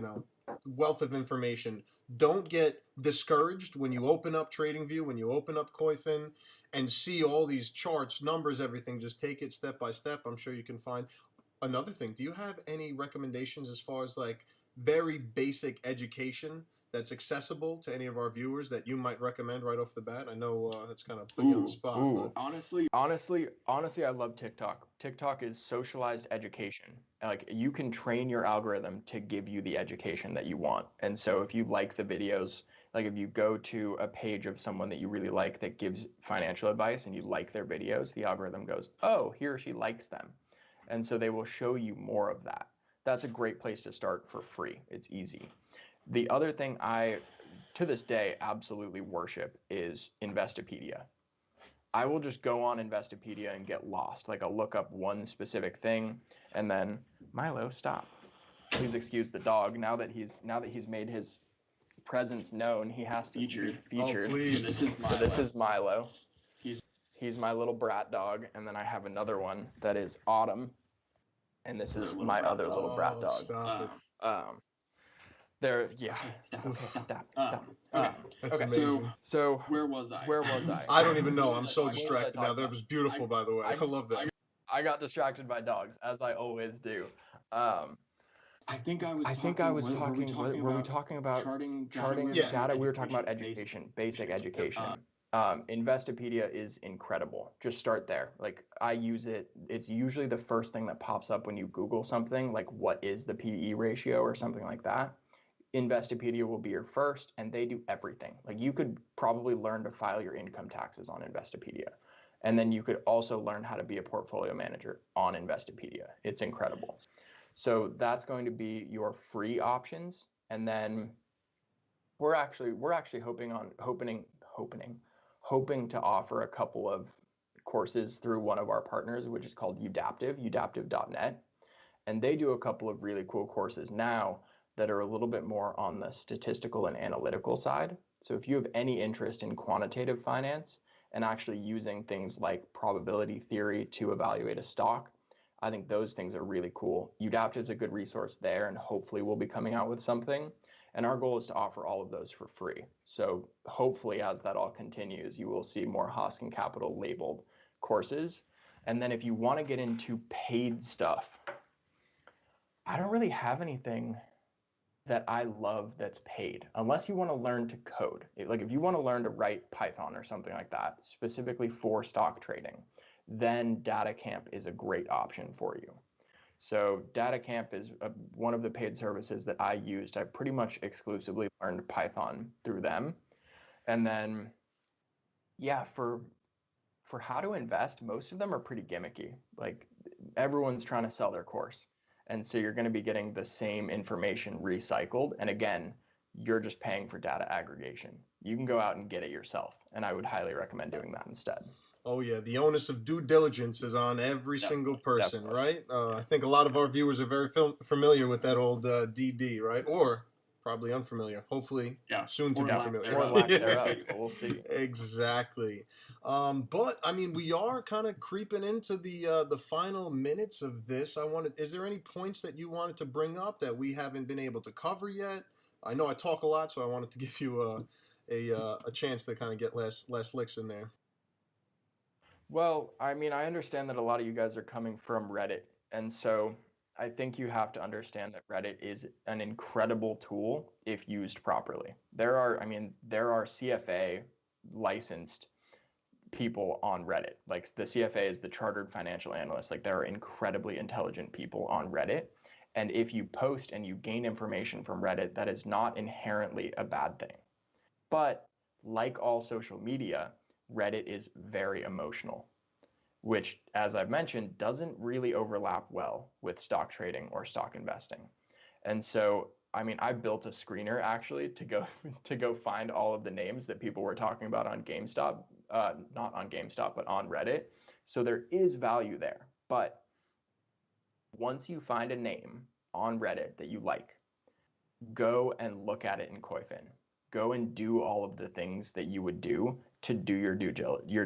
wealth of information. Don't get discouraged when you open up TradingView, when you open up Koyfin and see all these charts, numbers, everything. Just take it step by step. I'm sure you can find. Another thing, do you have any recommendations as far as like very basic education that's accessible to any of our viewers that you might recommend right off the bat? I know that's kind of putting you on the spot. But Honestly, I love TikTok. TikTok is socialized education. Like, you can train your algorithm to give you the education that you want. And so if you like the videos, like if you go to a page of someone that you really like that gives financial advice and you like their videos, the algorithm goes, oh, he or she likes them. And so they will show you more of that. That's a great place to start for free. It's easy. The other thing I, to this day, absolutely worship is Investopedia. I will just go on Investopedia and get lost. Like, I'll look up one specific thing, and then, Milo, stop. Please excuse the dog. Now that he's made his presence known. He has to be featured. Oh, please. So this is Milo. He's my little brat dog, and then I have another one that is Autumn, and this is my other little brat dog. Stop it. Stop. That's amazing. So where was I? I don't even know. I'm so distracted now. That was beautiful, by the way. I love that. I got distracted by dogs, as I always do. I think I was talking. Were we talking about charting data? We were talking about education, basic education. Investopedia is incredible. Just start there. Like, I use it. It's usually the first thing that pops up when you Google something, like what is the PE ratio or something like that. Investopedia will be your first, and they do everything. Like, you could probably learn to file your income taxes on Investopedia. And then you could also learn how to be a portfolio manager on Investopedia. It's incredible. So that's going to be your free options. And then we're actually hoping to offer a couple of courses through one of our partners, which is called udaptive.net. And they do a couple of really cool courses now that are a little bit more on the statistical and analytical side. So if you have any interest in quantitative finance and actually using things like probability theory to evaluate a stock, I think those things are really cool. Udaptive is a good resource there, and hopefully we'll be coming out with something. And our goal is to offer all of those for free. So hopefully as that all continues, you will see more Hoskin Capital labeled courses. And then if you want to get into paid stuff, I don't really have anything that I love that's paid, unless you want to learn to code. Like, if you want to learn to write Python or something like that, specifically for stock trading, then DataCamp is a great option for you. So DataCamp is one of the paid services that I used. I pretty much exclusively learned Python through them. And then, yeah, for how to invest, most of them are pretty gimmicky. Like, everyone's trying to sell their course. And so you're going to be getting the same information recycled. And again, you're just paying for data aggregation. You can go out and get it yourself. And I would highly recommend doing that instead. Oh, yeah. The onus of due diligence is on every single person, right? I think a lot of our viewers are very familiar with that old DD, right? Or probably unfamiliar. Hopefully, soon to be familiar. Or lack thereof. We'll see. Exactly. But I mean, we are kind of creeping into the final minutes of this. Is there any points that you wanted to bring up that we haven't been able to cover yet? I know I talk a lot, so I wanted to give you a chance to kind of get less licks in there. Well, I mean, I understand that a lot of you guys are coming from Reddit, and so I think you have to understand that Reddit is an incredible tool if used properly. There are CFA licensed people on Reddit. Like, the CFA is the Chartered Financial Analyst. Like, there are incredibly intelligent people on Reddit. And if you post and you gain information from Reddit, that is not inherently a bad thing. But like all social media, Reddit is very emotional, which, as I've mentioned, doesn't really overlap well with stock trading or stock investing. And so, I mean, I built a screener actually to go find all of the names that people were talking about on GameStop, not on GameStop, but on Reddit. So there is value there. But once you find a name on Reddit that you like, go and look at it in Koyfin. Go and do all of the things that you would do to do your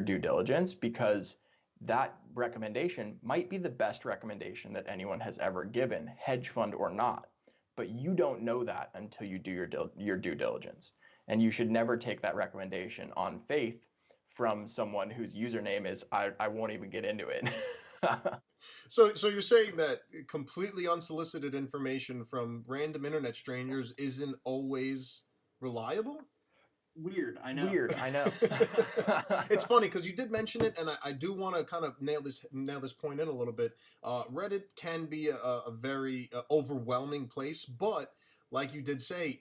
due diligence, because that recommendation might be the best recommendation that anyone has ever given, hedge fund or not. But you don't know that until you do your due diligence. And you should never take that recommendation on faith from someone whose username is, I won't even get into it. So you're saying that completely unsolicited information from random internet strangers isn't always reliable? Weird, I know. It's funny because you did mention it, and I do want to kind of nail this point in a little bit. Reddit can be a very overwhelming place, but like you did say,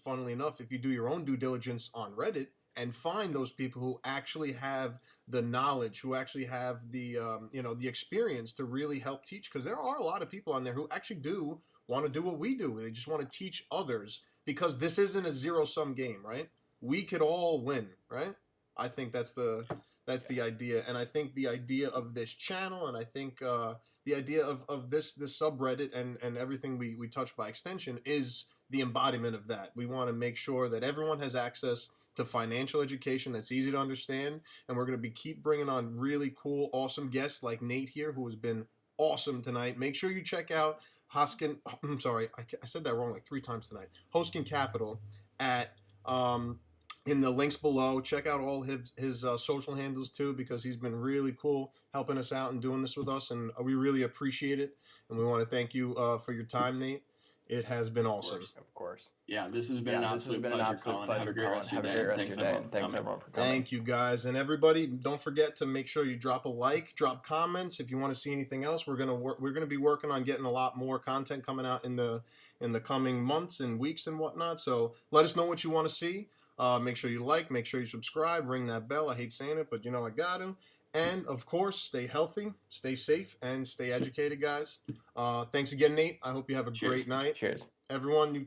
funnily enough, if you do your own due diligence on Reddit and find those people who actually have the knowledge, who actually have the the experience to really help teach, because there are a lot of people on there who actually do want to do what we do. They just want to teach others, because this isn't a zero-sum game, right? We could all win, right? I think that's the idea, and I think the idea of this channel, and I think the idea of this subreddit and everything we touch by extension is the embodiment of that. We want to make sure that everyone has access to financial education that's easy to understand, and we're going to keep bringing on really cool, awesome guests like Nate here, who has been awesome tonight. Make sure you check out Hoskin. I'm sorry, I said that wrong like 3 times tonight. Hoskin Capital at in the links below. Check out all his social handles too, because he's been really cool helping us out and doing this with us, and we really appreciate it. And we want to thank you for your time, Nate. It has been awesome. Of course. Yeah, this has been an absolute pleasure, Colin. Have a great rest of your day. Thanks everyone for coming. Thank you, guys. And everybody, don't forget to make sure you drop a like, drop comments. If you want to see anything else, we're gonna be working on getting a lot more content coming out in the coming months and weeks and whatnot. So let us know what you want to see. Make sure you like, make sure you subscribe, ring that bell. I hate saying it, but you know I got to. And of course, stay healthy, stay safe, and stay educated, guys. Thanks again, Nate. I hope you have a great night. Cheers. Everyone,